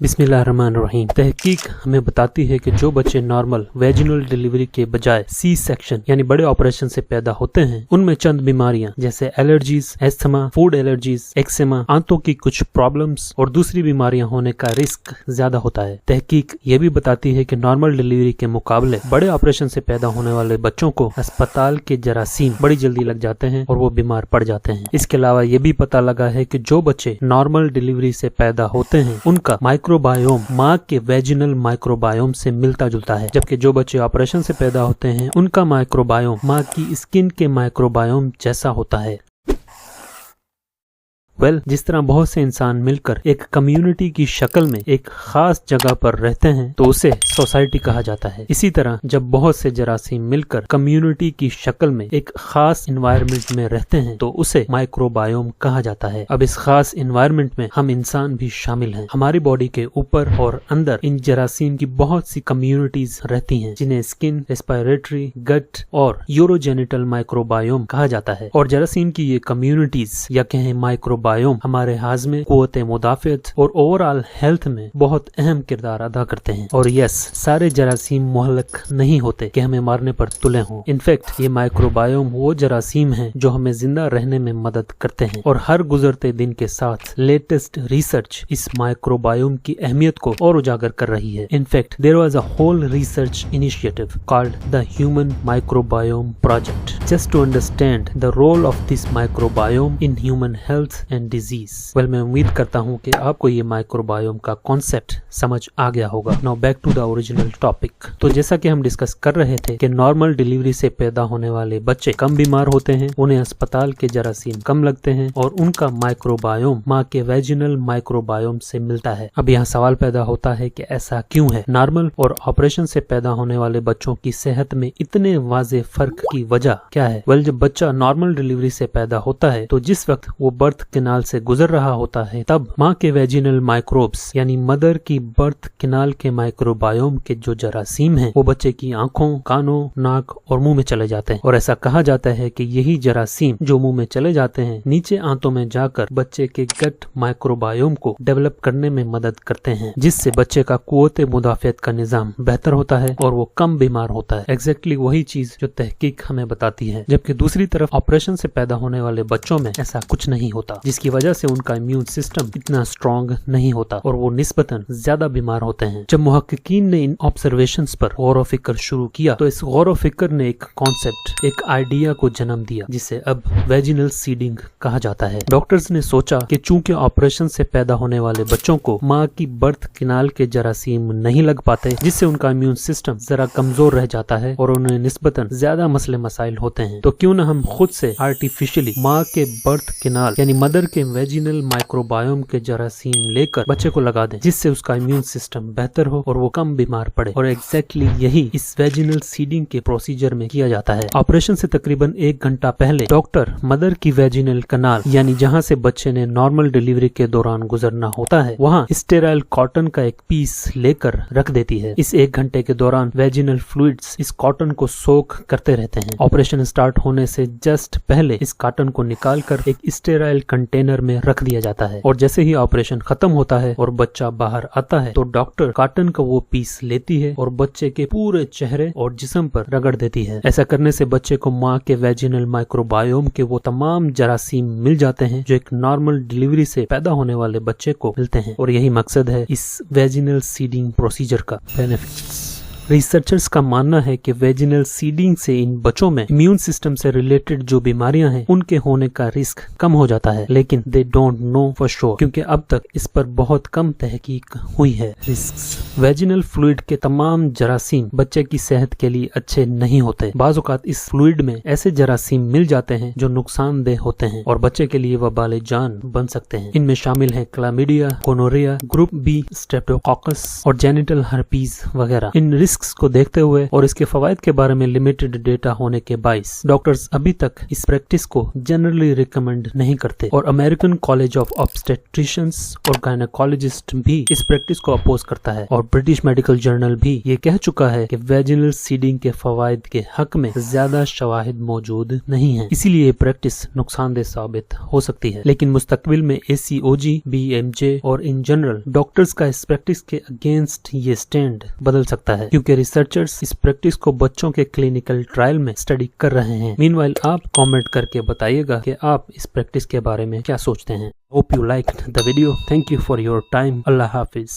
बिस्मिल्लाहिर्रहमानिर्रहीम। तहकीक हमें बताती है कि जो बच्चे नॉर्मल वेजिनल डिलीवरी के बजाय सी सेक्शन यानी बड़े ऑपरेशन से पैदा होते हैं, उनमें चंद बीमारियां जैसे एलर्जीज, एस्थमा, फूड एलर्जीज, एक्सेमा, आंतों की कुछ प्रॉब्लम्स और दूसरी बीमारियां होने का रिस्क ज्यादा होता है। तहकीक ये भी बताती है कि नॉर्मल डिलीवरी के मुकाबले बड़े ऑपरेशन से पैदा होने वाले बच्चों को अस्पताल के जरासीम बड़ी जल्दी लग जाते हैं और वो बीमार पड़ जाते हैं। इसके अलावा ये भी पता लगा है कि जो बच्चे नॉर्मल डिलीवरी से पैदा होते हैं उनका माइक्रोबायोम माँ के वेजिनल माइक्रोबायोम से मिलता जुलता है, जबकि जो बच्चे ऑपरेशन से पैदा होते हैं उनका माइक्रोबायोम माँ की स्किन के माइक्रोबायोम जैसा होता है। जिस तरह बहुत से इंसान मिलकर एक कम्युनिटी की शक्ल में एक खास जगह पर रहते हैं तो उसे सोसाइटी कहा जाता है। इसी तरह जब बहुत से जरासीम मिलकर कम्युनिटी की शक्ल में एक खास इन्वायरमेंट में रहते हैं तो उसे माइक्रोबायोम कहा जाता है। अब इस खास इन्वायरमेंट में हम इंसान भी शामिल हैं। हमारी बॉडी के ऊपर और अंदर इन जरासीम की बहुत सी कम्युनिटीज रहती हैं, जिन्हें स्किन, रेस्पिरेटरी, गट और यूरोजेनिटल माइक्रोबायोम कहा जाता है। और जरासीम की ये कम्युनिटीज या कहें माइक्रोबायोम हमारे हाजमे, कुव्वत मुदाफियत और ओवरऑल हेल्थ में बहुत अहम किरदार अदा करते हैं। और यस, सारे जरासीम मुहल्लक नहीं होते कि हमें मारने पर तुले हों। इनफैक्ट ये माइक्रोबायोम वो जरासीम हैं जो हमें जिंदा रहने में मदद करते हैं। और हर गुजरते दिन के साथ लेटेस्ट रिसर्च इस माइक्रोबायोम की अहमियत को और उजागर कर रही है। In fact there was a whole research initiative called the human microbiome project just to understand the role of this microbiome in human health and disease. मैं उम्मीद करता हूँ कि आपको ये माइक्रोबायोम का कॉन्सेप्ट समझ आ गया होगा। Now back to the original topic. तो जैसा कि हम डिस्कस कर रहे थे कि नॉर्मल डिलीवरी से पैदा होने वाले बच्चे कम बीमार होते हैं, उन्हें अस्पताल के जरासीम कम लगते हैं और उनका माइक्रोबायोम माँ के वेजिनल माइक्रोबायोम से मिलता है। अब यहाँ सवाल पैदा होता है कि ऐसा क्यों है? नॉर्मल और ऑपरेशन से पैदा होने वाले बच्चों की सेहत में इतने वाज़े फर्क की वजह क्या है? जब बच्चा नॉर्मल डिलीवरी से पैदा होता है तो जिस वक्त वो बर्थ कैनाल से गुजर रहा होता है तब माँ के वेजिनल माइक्रोब्स यानी मदर की बर्थ कैनाल के माइक्रोबायोम के जो जरासीम हैं वो बच्चे की आंखों, कानों, नाक और मुंह में चले जाते हैं। और ऐसा कहा जाता है कि यही जरासीम जो मुंह में चले जाते हैं नीचे आंतों में जाकर बच्चे के गट माइक्रोबायोम को डेवलप करने में मदद करते हैं, जिससे बच्चे का कुव्वत मुदाफियत का निजाम बेहतर होता है और वो कम बीमार होता है। एग्जैक्टली वही चीज जो तहकीक हमें बताती है। जबकि दूसरी तरफ ऑपरेशन से पैदा होने वाले बच्चों में ऐसा कुछ नहीं होता, जिसकी वजह से उनका इम्यून सिस्टम इतना स्ट्रॉन्ग नहीं होता और वो निस्बतन ज्यादा बीमार होते हैं। जब मुहक्किकीन ने इन ऑब्जर्वेशंस पर गौर व फिक्र शुरू किया तो इस गौर व फिक्र ने एक कॉन्सेप्ट, एक आइडिया को जन्म दिया जिसे अब वेजिनल सीडिंग कहा जाता है। डॉक्टर्स ने सोचा कि चूंकि ऑपरेशन से पैदा होने वाले बच्चों को माँ की बर्थ कैनाल के जरासीम नहीं लग पाते, जिससे उनका इम्यून सिस्टम जरा कमजोर रह जाता है और उन्हें निस्बतन ज्यादा मसले मसाइल होते हैं, तो क्यों न हम खुद से आर्टिफिशियली माँ के बर्थ कैनाल यानी मदर के वेजिनल माइक्रोबायोम के जरासीम लेकर बच्चे को लगा दें, जिससे उसका इम्यून सिस्टम बेहतर हो और वो कम बीमार पड़े। और एग्जैक्टली यही इस वेजिनल सीडिंग के प्रोसीजर में किया जाता है। ऑपरेशन से तकरीबन 1 घंटा पहले डॉक्टर मदर की वेजिनल कैनाल यानी जहाँ से बच्चे ने नॉर्मल डिलीवरी के दौरान गुजरना होता है वहाँ स्टेराइल कॉटन का एक पीस लेकर रख देती है। इस 1 घंटे के दौरान वेजिनल फ्लूइड्स इस कॉटन को सोख करते रहते हैं। ऑपरेशन स्टार्ट होने से जस्ट पहले इस कॉटन को निकाल कर एक स्टेराइल कंटेनर में रख दिया जाता है और जैसे ही ऑपरेशन खत्म होता है और बच्चा बाहर आता है तो डॉक्टर कॉटन का वो पीस लेती है और बच्चे के पूरे चेहरे और जिस्म पर रगड़ देती है। ऐसा करने से बच्चे को माँ के वेजिनल माइक्रोबायोम के वो तमाम जरासीम मिल जाते हैं जो एक नॉर्मल डिलीवरी से पैदा होने वाले बच्चे को मिलते हैं। और यही मकसद है इस वेजिनल सीडिंग प्रोसीजर का। बेनिफिट्स। रिसर्चर्स का मानना है कि वेजिनल सीडिंग से इन बच्चों में इम्यून सिस्टम से रिलेटेड जो बीमारियां हैं उनके होने का रिस्क कम हो जाता है, लेकिन they don't know for sure क्योंकि अब तक इस पर बहुत कम तहकीक हुई है। रिस्क। वेजिनल फ्लूइड के तमाम जरासीम बच्चे की सेहत के लिए अच्छे नहीं होते। बाज़ औक़ात इस फ्लूइड में ऐसे जरासीम मिल जाते हैं जो नुकसानदेह होते हैं और बच्चे के लिए वबाले जान बन सकते हैं। इनमें शामिल है क्लामिडिया, गोनोरिया, ग्रुप बी, स्ट्रेप्टोकोकस और जेनिटल हर्पीज वगैरह। इन रिस्क्स को देखते हुए और इसके फवायद के बारे में लिमिटेड डेटा होने के बाइस डॉक्टर्स अभी तक इस प्रैक्टिस को जनरली रिकमेंड नहीं करते और अमेरिकन कॉलेज ऑफ ऑब्स्टेट्रिशियंस और गायनेकोलॉजिस्ट भी इस प्रैक्टिस को अपोज करता है और ब्रिटिश मेडिकल जर्नल भी ये कह चुका है कि वेजिनल सीडिंग के फवायद के हक में ज्यादा शवाहिद मौजूद नहीं है, इसीलिए ये प्रैक्टिस नुकसानदेह साबित हो सकती है। लेकिन मुस्तकबिल में ACOG, BMJ और इन जनरल डॉक्टर्स का इस प्रैक्टिस के अगेंस्ट ये स्टैंड बदल सकता है, क्योंकि रिसर्चर्स इस प्रैक्टिस को बच्चों के क्लिनिकल ट्रायल में स्टडी कर रहे हैं। मीनवाइल आप कमेंट करके बताइएगा कि आप इस प्रैक्टिस के बारे में क्या सोचते हैं। Hope you liked the video. Thank you for your time. Allah Hafiz.